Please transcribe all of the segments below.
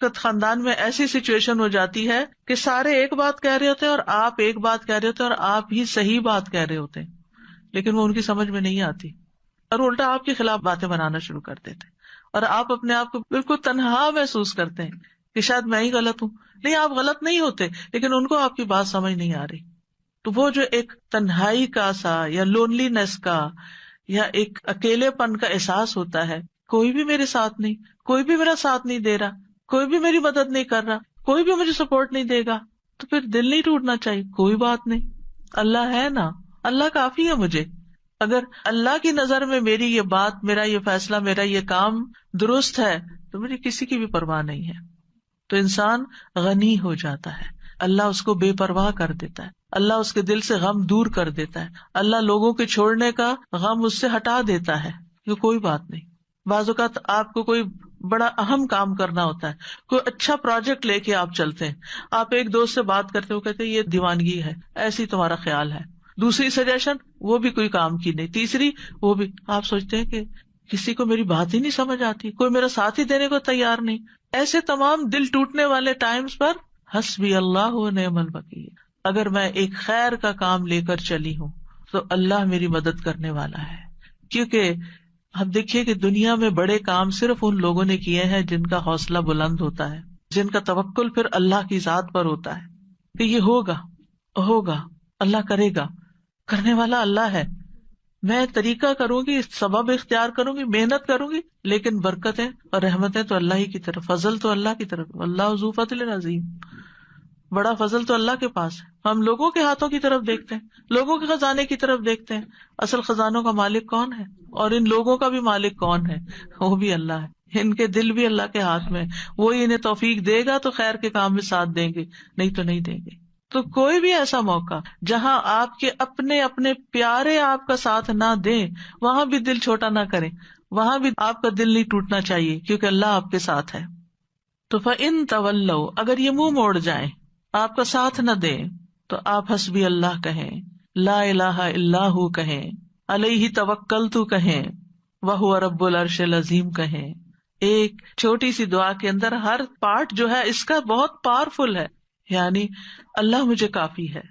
خاندان میں ایسی سچویشن ہو جاتی ہے کہ سارے ایک بات کہہ رہے ہوتے ہیں اور آپ ایک بات کہہ رہے ہوتے ہیں اور آپ ہی صحیح بات کہہ رہے ہوتے ہیں، لیکن وہ ان کی سمجھ میں نہیں آتی اور الٹا آپ کے خلاف باتیں بنانا شروع کر دیتے ہیں، اور آپ اپنے آپ کو بالکل تنہا محسوس کرتے ہیں کہ شاید میں ہی غلط ہوں. نہیں، آپ غلط نہیں ہوتے، لیکن ان کو آپ کی بات سمجھ نہیں آ رہی. تو وہ جو ایک تنہائی کا سا یا لونلی نیس کا یا ایک اکیلے پن کا احساس ہوتا ہے، کوئی بھی میرے ساتھ نہیں، کوئی بھی میرا ساتھ نہیں دے رہا، کوئی بھی میری مدد نہیں کر رہا، کوئی بھی مجھے سپورٹ نہیں دے گا، تو پھر دل نہیں ٹوٹنا چاہیے. کوئی بات نہیں، اللہ ہے نا، اللہ کافی ہے مجھے. اگر اللہ کی نظر میں میری یہ بات، میرا یہ فیصلہ، میرا یہ کام درست ہے تو مجھے کسی کی بھی پرواہ نہیں ہے. تو انسان غنی ہو جاتا ہے، اللہ اس کو بے پرواہ کر دیتا ہے، اللہ اس کے دل سے غم دور کر دیتا ہے، اللہ لوگوں کے چھوڑنے کا غم اس سے ہٹا دیتا ہے. یہ کوئی بات نہیں. بعض اوقات آپ کو کوئی بڑا اہم کام کرنا ہوتا ہے، کوئی اچھا پروجیکٹ لے کے آپ چلتے ہیں، آپ ایک دوست سے بات کرتے ہو، کہتے ہیں یہ دیوانگی ہے، ایسی تمہارا خیال ہے، دوسری سجیشن وہ بھی کوئی کام کی نہیں، تیسری وہ بھی، آپ سوچتے ہیں کہ کسی کو میری بات ہی نہیں سمجھ آتی، کوئی میرا ساتھ ہی دینے کو تیار نہیں. ایسے تمام دل ٹوٹنے والے ٹائمز پر حسبی اللہ و نعم الوکیل، اگر میں ایک خیر کا کام لے کر چلی ہوں تو اللہ میری مدد کرنے والا ہے. کیونکہ اب دیکھیے کہ دنیا میں بڑے کام صرف ان لوگوں نے کیے ہیں جن کا حوصلہ بلند ہوتا ہے، جن کا توکل پھر اللہ کی ذات پر ہوتا ہے کہ یہ ہوگا، اللہ کرے گا، کرنے والا اللہ ہے. میں طریقہ کروں گی، سبب اختیار کروں گی، محنت کروں گی، لیکن برکتیں اور رحمتیں تو اللہ ہی کی طرف، فضل تو اللہ کی طرف. اللہ ذو فضل عظیم، بڑا فضل تو اللہ کے پاس ہے. ہم لوگوں کے ہاتھوں کی طرف دیکھتے ہیں، لوگوں کے خزانے کی طرف دیکھتے ہیں، اصل خزانوں کا مالک کون ہے اور ان لوگوں کا بھی مالک کون ہے؟ وہ بھی اللہ ہے. ان کے دل بھی اللہ کے ہاتھ میں، وہی انہیں توفیق دے گا تو خیر کے کام میں ساتھ دیں گے، نہیں تو نہیں دیں گے. تو کوئی بھی ایسا موقع جہاں آپ کے اپنے پیارے آپ کا ساتھ نہ دیں، وہاں بھی دل چھوٹا نہ کریں، وہاں بھی آپ کا دل نہیں ٹوٹنا چاہیے، کیونکہ اللہ آپ کے ساتھ ہے. تو فَإِن تَوَلَّوْا، اگر یہ منہ موڑ جائیں، آپ کا ساتھ نہ دیں، تو آپ حسبی اللہ کہیں، لا الہ الا ہو کہیں، علیہ توکلت کہیں، وہو رب العرش العظیم کہیں. ایک چھوٹی سی دعا کے اندر ہر پارٹ جو ہے اس کا بہت پاورفل ہے. یعنی اللہ مجھے کافی ہے،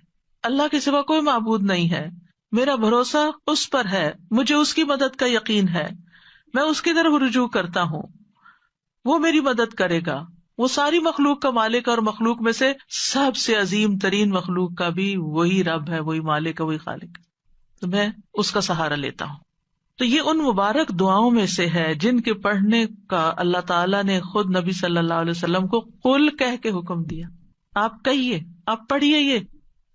اللہ کے سوا کوئی معبود نہیں ہے، میرا بھروسہ اس پر ہے، مجھے اس کی مدد کا یقین ہے، میں اس کی طرف رجوع کرتا ہوں، وہ میری مدد کرے گا، وہ ساری مخلوق کا مالک، اور مخلوق میں سے سب سے عظیم ترین مخلوق کا بھی وہی رب ہے، وہی مالک ہے، وہی خالق ہے، تو میں اس کا سہارا لیتا ہوں. تو یہ ان مبارک دعاؤں میں سے ہے جن کے پڑھنے کا اللہ تعالیٰ نے خود نبی صلی اللہ علیہ وسلم کو قل کہہ کے حکم دیا. آپ کہیے، آپ پڑھیے، یہ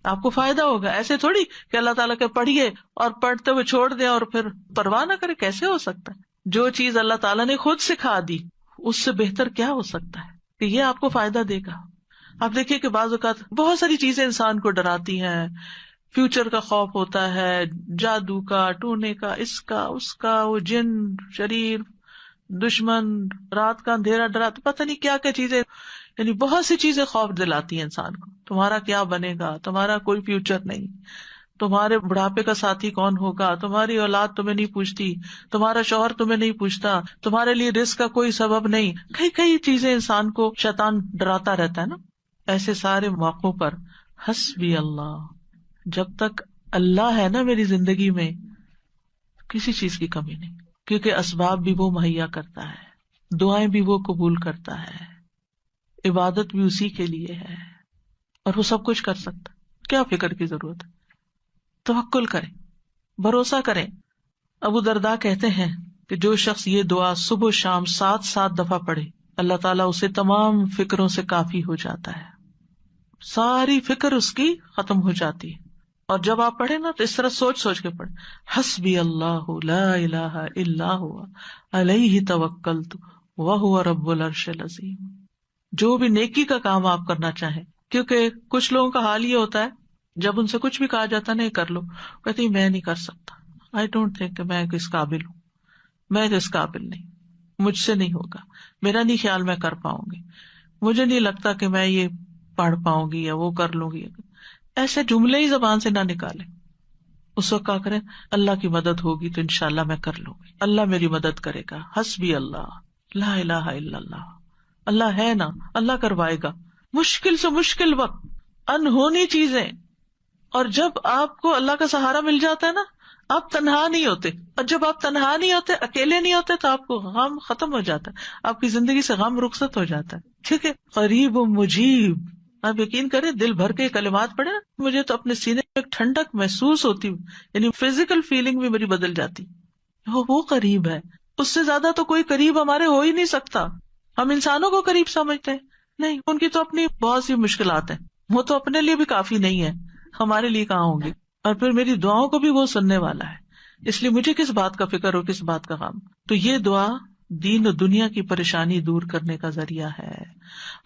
آپ کو فائدہ ہوگا. ایسے تھوڑی کہ اللہ تعالیٰ کے پڑھیے اور پڑھتے ہوئے چھوڑ دیں اور پھر پرواہ نہ کرے، کیسے ہو سکتا ہے؟ جو چیز اللہ تعالیٰ نے خود سکھا دی اس سے بہتر کیا ہو سکتا ہے کہ یہ آپ کو فائدہ دے گا. آپ دیکھیے کہ بعض اوقات بہت ساری چیزیں انسان کو ڈراتی ہیں، فیوچر کا خوف ہوتا ہے، جادو کا، ٹونے کا، اس کا، وہ جن، شریر، دشمن، رات کا اندھیرا ڈراتا، پتہ نہیں کیا کیا چیزیں، یعنی بہت سی چیزیں خوف دلاتی ہیں انسان کو. تمہارا کیا بنے گا، تمہارا کوئی فیوچر نہیں، تمہارے بڑھاپے کا ساتھی کون ہوگا، تمہاری اولاد تمہیں نہیں پوچھتی، تمہارا شوہر تمہیں نہیں پوچھتا، تمہارے لیے رزق کا کوئی سبب نہیں. کئی چیزیں انسان کو شیطان ڈراتا رہتا ہے نا. ایسے سارے موقعوں پر حسبی اللہ، جب تک اللہ ہے نا میری زندگی میں، کسی چیز کی کمی نہیں، کیونکہ اسباب بھی وہ مہیا کرتا ہے، دعائیں بھی وہ قبول کرتا ہے، عبادت بھی اسی کے لیے ہے، اور وہ سب کچھ کر سکتا. کیا فکر کی ضرورت ہے؟ توکل کریں، بھروسہ کریں. ابو درداء کہتے ہیں کہ جو شخص یہ دعا صبح و شام 7 دفعہ پڑھے، اللہ تعالیٰ اسے تمام فکروں سے کافی ہو جاتا ہے، ساری فکر اس کی ختم ہو جاتی ہے. اور جب آپ پڑھیں نا تو اس طرح سوچ کے پڑھیں، حسبی اللہ لا الہ الا ہوا علیہ توکلت وہو رب العرش العظیم. جو بھی نیکی کا کام آپ کرنا چاہیں، کیونکہ کچھ لوگوں کا حال یہ ہوتا ہے جب ان سے کچھ بھی کہا جاتا نہیں کر لو، کہتے ہیں میں نہیں کر سکتا، آئی ڈونٹ تھنک کہ میں اس قابل ہوں، میں اس قابل نہیں، مجھ سے نہیں ہوگا، میرا نہیں خیال میں کر پاؤں گی، مجھے نہیں لگتا کہ میں یہ پڑھ پاؤں گی یا وہ کر لوں گی. ایسے جملے ہی زبان سے نہ نکالیں. اس وقت کیا کریں، اللہ کی مدد ہوگی تو انشاءاللہ میں کر لوں گی، اللہ میری مدد کرے گا، حسبی اللہ لا الہ الا اللہ. اللہ ہے نا، اللہ کروائے گا. مشکل سے مشکل وقت، انہونی چیزیں، اور جب آپ کو اللہ کا سہارا مل جاتا ہے نا، آپ تنہا نہیں ہوتے. اور جب آپ تنہا نہیں ہوتے، اکیلے نہیں ہوتے، تو آپ کو غم ختم ہو جاتا ہے، آپ کی زندگی سے غم رخصت ہو جاتا ہے. ٹھیک ہے. قریب و مجیب، آپ یقین کریں دل بھر کے کلمات پڑھے نا، مجھے تو اپنے سینے میں ایک ٹھنڈک محسوس ہوتی، یعنی فزیکل فیلنگ بھی میری بدل جاتی. وہ قریب ہے، اس سے زیادہ تو کوئی قریب ہمارے ہو ہی نہیں سکتا. ہم انسانوں کو قریب سمجھتے ہیں، نہیں، ان کی تو اپنی بہت سی مشکلات ہیں، وہ تو اپنے لیے بھی کافی نہیں ہے، ہمارے لیے کہاں ہوں گے. اور پھر میری دعاؤں کو بھی وہ سننے والا ہے، اس لیے مجھے کس بات کا فکر ہو، کس بات کا غم. تو یہ دعا دین و دنیا کی پریشانی دور کرنے کا ذریعہ ہے،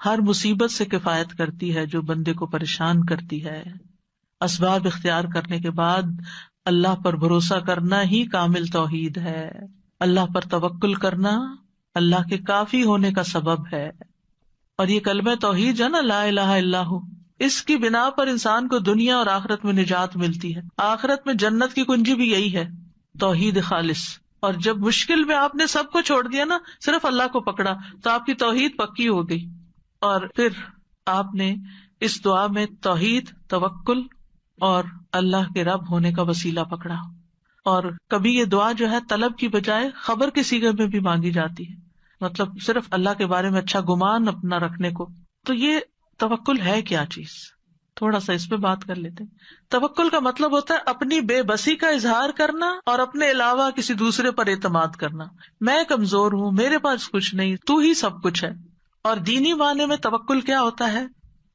ہر مصیبت سے کفایت کرتی ہے جو بندے کو پریشان کرتی ہے. اسباب اختیار کرنے کے بعد اللہ پر بھروسہ کرنا ہی کامل توحید ہے. اللہ پر توکل کرنا اللہ کے کافی ہونے کا سبب ہے. اور یہ کلمہ توحید ہے نا، لا الہ الا ہو، اس کی بنا پر انسان کو دنیا اور آخرت میں نجات ملتی ہے. آخرت میں جنت کی کنجی بھی یہی ہے، توحید خالص. اور جب مشکل میں آپ نے سب کو چھوڑ دیا نا، صرف اللہ کو پکڑا، تو آپ کی توحید پکی ہو گئی. اور پھر آپ نے اس دعا میں توحید، توکل اور اللہ کے رب ہونے کا وسیلہ پکڑا. اور کبھی یہ دعا جو ہے طلب کی بجائے خبر کے صیغے میں بھی مانگی جاتی ہے، مطلب صرف اللہ کے بارے میں اچھا گمان اپنا رکھنے کو. تو یہ توکل ہے کیا چیز، تھوڑا سا اس پہ بات کر لیتے ہیں. توکل کا مطلب ہوتا ہے اپنی بے بسی کا اظہار کرنا اور اپنے علاوہ کسی دوسرے پر اعتماد کرنا. میں کمزور ہوں، میرے پاس کچھ نہیں، تو ہی سب کچھ ہے. اور دینی معنی میں توکل کیا ہوتا ہے؟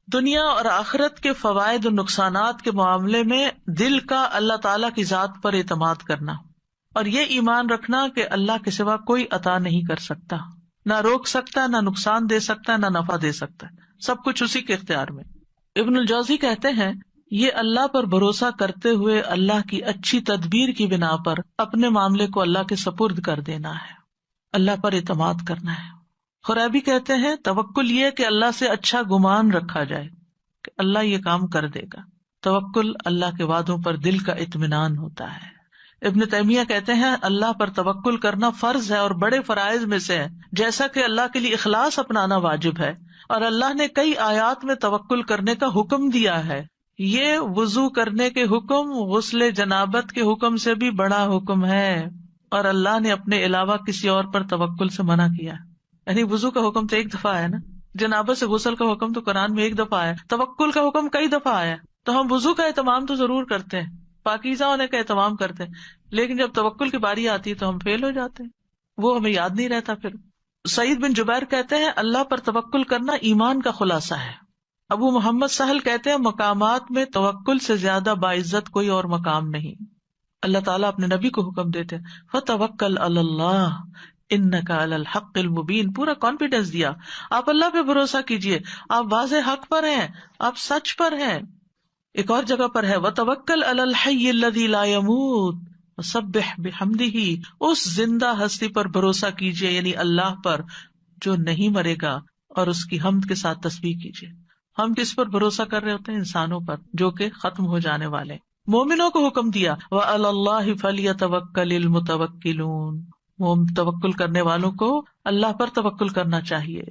دنیا اور آخرت کے فوائد و نقصانات کے معاملے میں دل کا اللہ تعالیٰ کی ذات پر اعتماد کرنا، اور یہ ایمان رکھنا کہ اللہ کے سوا کوئی عطا نہیں کر سکتا، نہ روک سکتا، نہ نقصان دے سکتا، نہ نفع دے سکتا، سب کچھ اسی کے اختیار میں. ابن الجوزی کہتے ہیں یہ اللہ پر بھروسہ کرتے ہوئے اللہ کی اچھی تدبیر کی بنا پر اپنے معاملے کو اللہ کے سپرد کر دینا ہے، اللہ پر اعتماد کرنا ہے. خرابی کہتے ہیں توکل یہ کہ اللہ سے اچھا گمان رکھا جائے کہ اللہ یہ کام کر دے گا. توکل اللہ کے وعدوں پر دل کا اطمینان ہوتا ہے. ابن تیمیہ کہتے ہیں اللہ پر توکل کرنا فرض ہے اور بڑے فرائض میں سے ہے، جیسا کہ اللہ کے لیے اخلاص اپنانا واجب ہے. اور اللہ نے کئی آیات میں توکل کرنے کا حکم دیا ہے. یہ وضو کرنے کے حکم غسل جنابت کے حکم سے بھی بڑا حکم ہے، اور اللہ نے اپنے علاوہ کسی اور پر توکل سے منع کیا. یعنی وضو کا حکم تو ایک دفعہ آیا نا، جنابت سے غسل کا حکم تو قرآن میں ایک دفعہ آیا، توکل کا حکم کئی دفعہ آیا. تو ہم وضو کا اہتمام تو ضرور کرتے ہیں، پاکیزہ ہونے کا اہتمام کرتے ہیں، لیکن جب توکل کی باری آتی ہے تو ہم فیل ہو جاتے ہیں، وہ ہمیں یاد نہیں رہتا. پھر سعید بن جبیر کہتے ہیں اللہ پر توکل کرنا ایمان کا خلاصہ ہے. ابو محمد سہل کہتے ہیں مقامات میں توکل سے زیادہ باعزت کوئی اور مقام نہیں. اللہ تعالیٰ اپنے نبی کو حکم دیتے ہیں فَتَوَكَّلْ عَلَى اللَّهِ إِنَّكَ عَلَى الْحَقِّ الْمُبِينِ، پورا کانفیڈینس دیا، آپ اللہ پہ بھروسہ کیجئے، آپ واضح حق پر ہیں، آپ سچ پر ہیں. ایک اور جگہ پر ہے وَتَوَكَّلْ عَلَى الْحَيِّ الَّذِي لَا يَمُوتُ وَسَبِّحْ بِحَمْدِهِ، اس زندہ ہستی پر بھروسہ کیجئے، یعنی اللہ پر جو نہیں مرے گا، اور اس کی حمد کے ساتھ تسبیح کیجئے. ہم کس پر بھروسہ کر رہے ہوتے ہیں؟ انسانوں پر جو کہ ختم ہو جانے والے. مومنوں کو حکم دیا وَعَلَى اللَّهِ فَلْيَتَوَكَّلِ الْمُتَوَكِّلُونَ، وہ توکل کرنے والوں کو اللہ پر توکل کرنا چاہیے.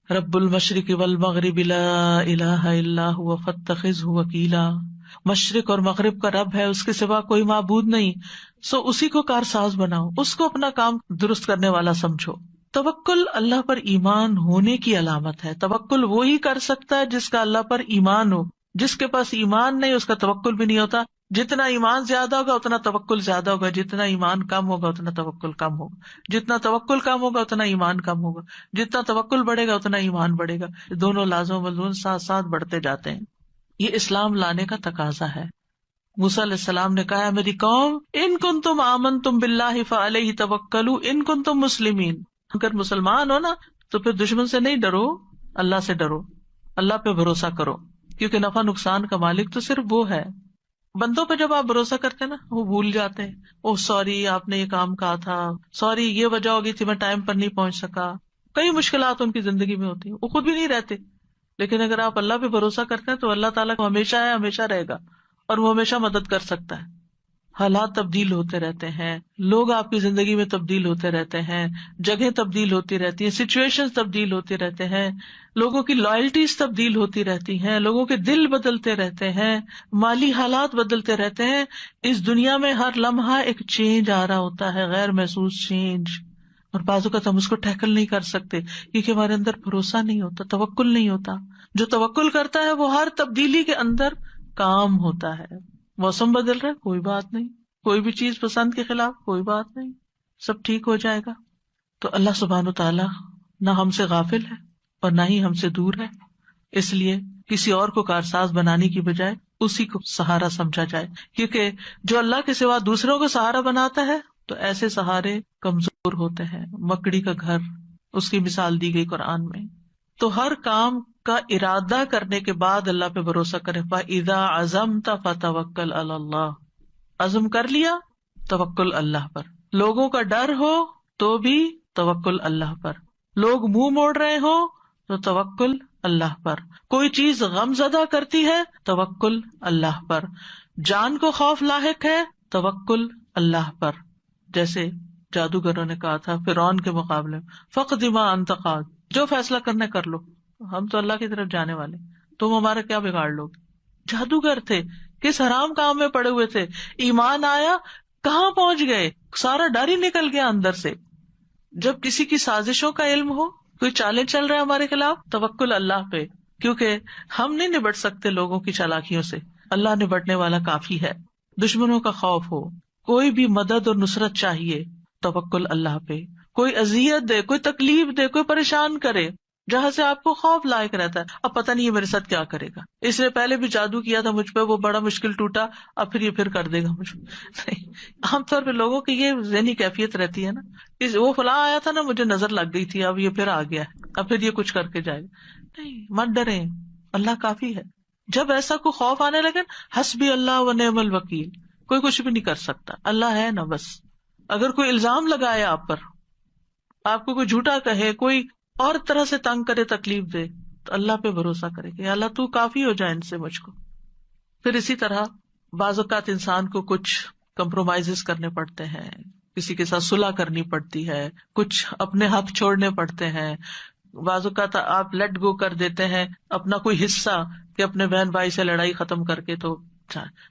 رب المشرق والمغرب لا الہ الا هو فاتخذہ وکیلا، مشرق اور مغرب کا رب ہے، اس کے سوا کوئی معبود نہیں، سو اسی کو کارساز بناؤ، اس کو اپنا کام درست کرنے والا سمجھو. توکل اللہ پر ایمان ہونے کی علامت ہے. توکل وہی کر سکتا ہے جس کا اللہ پر ایمان ہو. جس کے پاس ایمان نہیں اس کا توکل بھی نہیں ہوتا. جتنا ایمان زیادہ ہوگا اتنا توکل زیادہ ہوگا، جتنا ایمان کم ہوگا اتنا توکل کم ہوگا، جتنا توکل کم ہوگا اتنا ایمان کم ہوگا، جتنا توکل بڑھے گا اتنا ایمان بڑھے گا. دونوں لازم ملزوم ساتھ ساتھ بڑھتے جاتے ہیں. یہ اسلام لانے کا تقاضا ہے. موسیٰ علیہ السلام نے کہا میری قوم ان کنتم آمنتم باللہ فعلیہ توکلوا ان کنتم مسلمین، اگر مسلمان ہو نا تو پھر دشمن سے نہیں ڈرو، اللہ سے ڈرو، اللہ پہ بھروسہ کرو، کیونکہ نفع نقصان کا مالک تو صرف وہ ہے. بندوں پہ جب آپ بھروسہ کرتے ہیں نا وہ بھول جاتے ہیں، اوہ سوری آپ نے یہ کام کہا تھا، سوری یہ وجہ ہوگی تھی میں ٹائم پر نہیں پہنچ سکا. کئی مشکلات ان کی زندگی میں ہوتی ہیں، وہ خود بھی نہیں رہتے. لیکن اگر آپ اللہ پہ بھروسہ کرتے ہیں تو اللہ تعالیٰ کو ہمیشہ ہے، ہمیشہ رہے گا، اور وہ ہمیشہ مدد کر سکتا ہے. حالات تبدیل ہوتے رہتے ہیں، لوگ آپ کی زندگی میں تبدیل ہوتے رہتے ہیں، جگہیں تبدیل ہوتی رہتی ہیں، سچویشن تبدیل ہوتے رہتے ہیں، لوگوں کی لائلٹیز تبدیل ہوتی رہتی ہیں، لوگوں کے دل بدلتے رہتے ہیں، مالی حالات بدلتے رہتے ہیں. اس دنیا میں ہر لمحہ ایک چینج آ رہا ہوتا ہے، غیر محسوس چینج، اور بعض اوقات ہم اس کو ٹیکل نہیں کر سکتے کیونکہ ہمارے اندر بھروسہ نہیں ہوتا، توکل نہیں ہوتا. جو توکل کرتا ہے وہ ہر تبدیلی کے اندر کام ہوتا ہے. موسم بدل رہا ہے، کوئی بات نہیں، کوئی بھی چیز پسند کے خلاف، کوئی بات نہیں، سب ٹھیک ہو جائے گا. تو اللہ سبحانہ وتعالی نہ ہم سے غافل ہے اور نہ ہی ہم سے دور ہے، اس لیے کسی اور کو کارساز بنانے کی بجائے اسی کو سہارا سمجھا جائے، کیونکہ جو اللہ کے سوا دوسروں کو سہارا بناتا ہے تو ایسے سہارے کمزور ہوتے ہیں. مکڑی کا گھر، اس کی مثال دی گئی قرآن میں. تو ہر کام کا ارادہ کرنے کے بعد اللہ پہ بھروسہ کرے. فَإِذَا عَزَمْتَ فَتَوَكَّلْ عَلَى اللَّهِ، عزم کر لیا توکل اللہ پر. لوگوں کا ڈر ہو تو بھی توکل اللہ پر، لوگ منہ موڑ رہے ہو تو توکل اللہ پر، کوئی چیز غم زدہ کرتی ہے توکل اللہ پر، جان کو خوف لاحق ہے توکل اللہ پر. جیسے جادوگروں نے کہا تھا فرعون کے مقابلے میں، فَاقْضِ مَا أَنْتَ قَاضٍ، جو فیصلہ کرنا کر لو، ہم تو اللہ کی طرف جانے والے، تم ہمارا کیا بگاڑ لو گے. جادوگر تھے، کس حرام کام میں پڑے ہوئے تھے، ایمان آیا کہاں پہنچ گئے، سارا ڈر ہی نکل گیا اندر سے. جب کسی کی سازشوں کا علم ہو، کوئی چالیں چل رہا ہے ہمارے خلاف، توکل اللہ پہ، کیونکہ ہم نہیں نبٹ سکتے لوگوں کی چالاکیوں سے، اللہ نبٹنے والا کافی ہے. دشمنوں کا خوف ہو، کوئی بھی مدد اور نصرت چاہیے، توکل اللہ پہ. کوئی اذیت دے، کوئی تکلیف دے، کوئی پریشان کرے، جہاں سے آپ کو خوف لائق رہتا ہے، اب پتہ نہیں یہ میرے ساتھ کیا کرے گا، اس نے پہلے بھی جادو کیا تھا مجھ پہ، وہ بڑا مشکل ٹوٹا، اب پھر یہ پھر کر دے گا مجھ پہ. عام طور پہ لوگوں کی یہ ذہنی کیفیت رہتی ہے نا، وہ فلاں آیا تھا نا، مجھے نظر لگ گئی تھی، اب یہ پھر آ گیا ہے، اب پھر یہ کچھ کر کے جائے گا. نہیں، مت ڈریں، اللہ کافی ہے. جب ایسا کوئی خوف آنے لگے، حسبی اللہ و نعم الوکیل، کوئی کچھ بھی نہیں کر سکتا، اللہ ہے نا بس. اگر کوئی الزام لگائے آپ پر، آپ کو کوئی جھوٹا کہے، کوئی اور طرح سے تنگ کرے، تکلیف دے، تو اللہ پہ بھروسہ کرے کہ اللہ تو کافی ہو جائے ان سے مجھ کو. پھر اسی طرح بعض اوقات انسان کو کچھ کمپرومائز کرنے پڑتے ہیں، کسی کے ساتھ صلح کرنی پڑتی ہے، کچھ اپنے حق چھوڑنے پڑتے ہیں. بعض اوقات آپ لیٹ گو کر دیتے ہیں اپنا کوئی حصہ کہ اپنے بہن بھائی سے لڑائی ختم کر کے، تو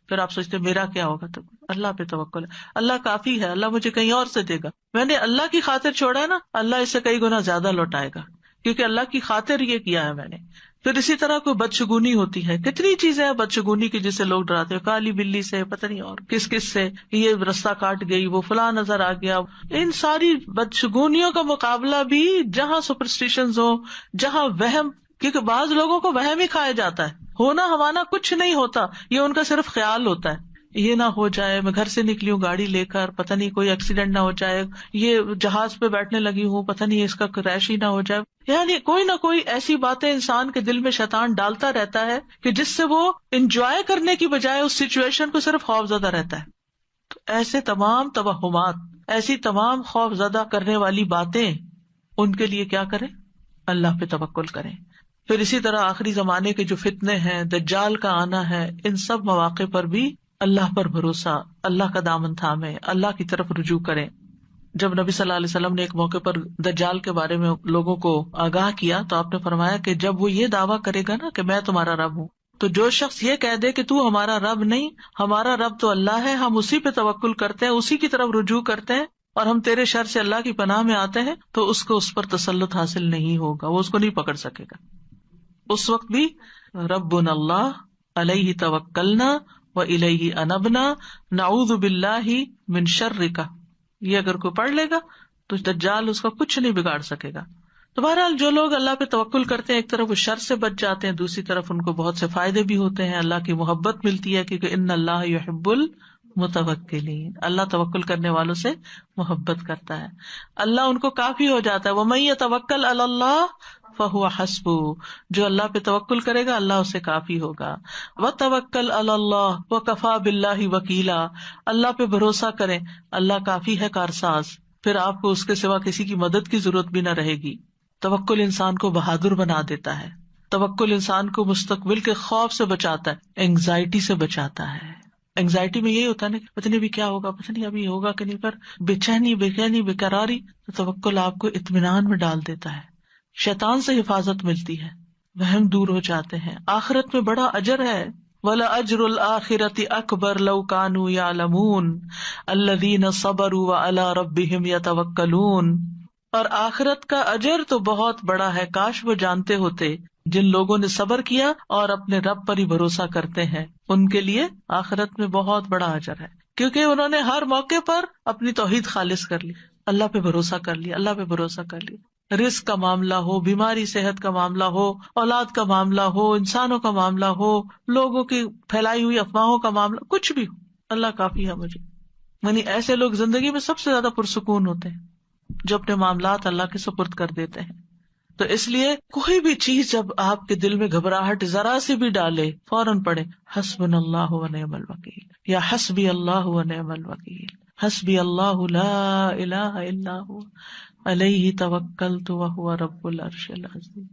پھر آپ سوچتے میرا کیا ہوگا. تو اللہ پہ توکل ہے، اللہ کافی ہے، اللہ مجھے کہیں اور سے دے گا. میں نے اللہ کی خاطر چھوڑا ہے نا، اللہ اس سے کئی گنا زیادہ لوٹائے گا، کیونکہ اللہ کی خاطر یہ کیا ہے میں نے. پھر اسی طرح کوئی بدشگونی ہوتی ہے، کتنی چیزیں ہیں بدشگونی کی جسے لوگ ڈراتے ہیں، کالی بلی سے، پتہ نہیں اور کس کس سے، یہ رستہ کاٹ گئی، وہ فلاں نظر آ گیا. ان ساری بدشگونیوں کا مقابلہ بھی جہاں سپرسٹیشنز ہو، جہاں وہم، کیونکہ بعض لوگوں کو وہم ہی کھایا جاتا ہے، ہونا ہمانا کچھ نہیں ہوتا، یہ ان کا صرف خیال ہوتا ہے. یہ نہ ہو جائے، میں گھر سے نکلی ہوں گاڑی لے کر، پتہ نہیں کوئی ایکسیڈنٹ نہ ہو جائے، یہ جہاز پہ بیٹھنے لگی ہوں، پتہ نہیں اس کا کریش ہی نہ ہو جائے. یعنی کوئی نہ کوئی ایسی باتیں انسان کے دل میں شیطان ڈالتا رہتا ہے کہ جس سے وہ انجوائے کرنے کی بجائے اس سچویشن کو صرف خوف زدہ رہتا ہے. تو ایسے تمام توہمات، ایسی تمام خوف زدہ کرنے والی باتیں، ان کے لیے کیا کریں؟ اللہ پہ توکل کریں. پھر اسی طرح آخری زمانے کے جو فتنے ہیں، دجال کا آنا ہے، ان سب مواقع پر بھی اللہ پر بھروسہ، اللہ کا دامن تھامے، اللہ کی طرف رجوع کریں. جب نبی صلی اللہ علیہ وسلم نے ایک موقع پر دجال کے بارے میں لوگوں کو آگاہ کیا تو آپ نے فرمایا کہ جب وہ یہ دعویٰ کرے گا نا کہ میں تمہارا رب ہوں، تو جو شخص یہ کہہ دے کہ تو ہمارا رب نہیں، ہمارا رب تو اللہ ہے، ہم اسی پہ توکل کرتے ہیں، اسی کی طرف رجوع کرتے ہیں، اور ہم تیرے شر سے اللہ کی پناہ میں آتے ہیں، تو اس کو اس پر تسلط حاصل نہیں ہوگا، وہ اس کو نہیں پکڑ سکے گا. اس وقت بھی ربنا اللہ علیہ توکلنا وإلیہ انبنا نعوذ باللہ من شرک، یہ اگر کوئی پڑھ لے گا تو دجال اس کا کچھ نہیں بگاڑ سکے گا. تو بہرحال جو لوگ اللہ پہ توکل کرتے ہیں، ایک طرف وہ شر سے بچ جاتے ہیں، دوسری طرف ان کو بہت سے فائدے بھی ہوتے ہیں، اللہ کی محبت ملتی ہے، کیونکہ ان اللہ یحب المتوکلین، اللہ توکل کرنے والوں سے محبت کرتا ہے، اللہ ان کو کافی ہو جاتا ہے. ومن یتوکل علی اللہ فہو حسبہ، جو اللہ پہ توکل کرے گا اللہ اسے کافی ہوگا. وتوکل علی اللہ وکفی باللہ وکیلا، اللہ پہ بھروسہ کریں، اللہ کافی ہے کارساز، پھر آپ کو اس کے سوا کسی کی مدد کی ضرورت بھی نہ رہے گی. توکل انسان کو بہادر بنا دیتا ہے، توکل انسان کو مستقبل کے خوف سے بچاتا ہے، اینگزائٹی سے بچاتا ہے. اینگزائٹی میں یہی ہوتا ہے نا کہ پتہ نہیں ابھی کیا ہوگا، پتہ نہیں ابھی ہوگا کہ نہیں، پر بے چینی بے قراری، تو توکل آپ کو اطمینان میں ڈال دیتا ہے، شیطان سے حفاظت ملتی ہے، وہم دور ہو جاتے ہیں، آخرت میں بڑا اجر ہے۔ وَلَأَجْرُ الْآخِرَةِ أَكْبَرُ لَوْ كَانُوا يَعْلَمُونَ الَّذِينَ صَبَرُوا وَعَلَىٰ رَبِّهِمْ يَتَوَكَّلُونَ، اور آخرت کا اجر تو بہت بڑا ہے، کاش وہ جانتے ہوتے، جن لوگوں نے صبر کیا اور اپنے رب پر ہی بھروسہ کرتے ہیں، ان کے لیے آخرت میں بہت بڑا اجر ہے، کیونکہ انہوں نے ہر موقع پر اپنی توحید خالص کر لی، اللہ پہ بھروسہ کر لیا، اللہ پہ بھروسہ کر لیا، رزق کا معاملہ ہو، بیماری صحت کا معاملہ ہو، اولاد کا معاملہ ہو، انسانوں کا معاملہ ہو، لوگوں کی پھیلائی ہوئی افواہوں کا معاملہ، کچھ بھی ہو، اللہ کافی ہے مجھے۔ یعنی ایسے لوگ زندگی میں سب سے زیادہ پرسکون ہوتے ہیں جو اپنے معاملات اللہ کے سپرد کر دیتے ہیں۔ تو اس لیے کوئی بھی چیز جب آپ کے دل میں گھبراہٹ ذرا سی بھی ڈالے، فوراً پڑھے حسبنا اللہ و نعم الوکیل، یا حسبی اللہ و نعم الوکیل، حسبی اللہ لا الہ الا هو علیہ توکلت وہو رب العرش العظیم۔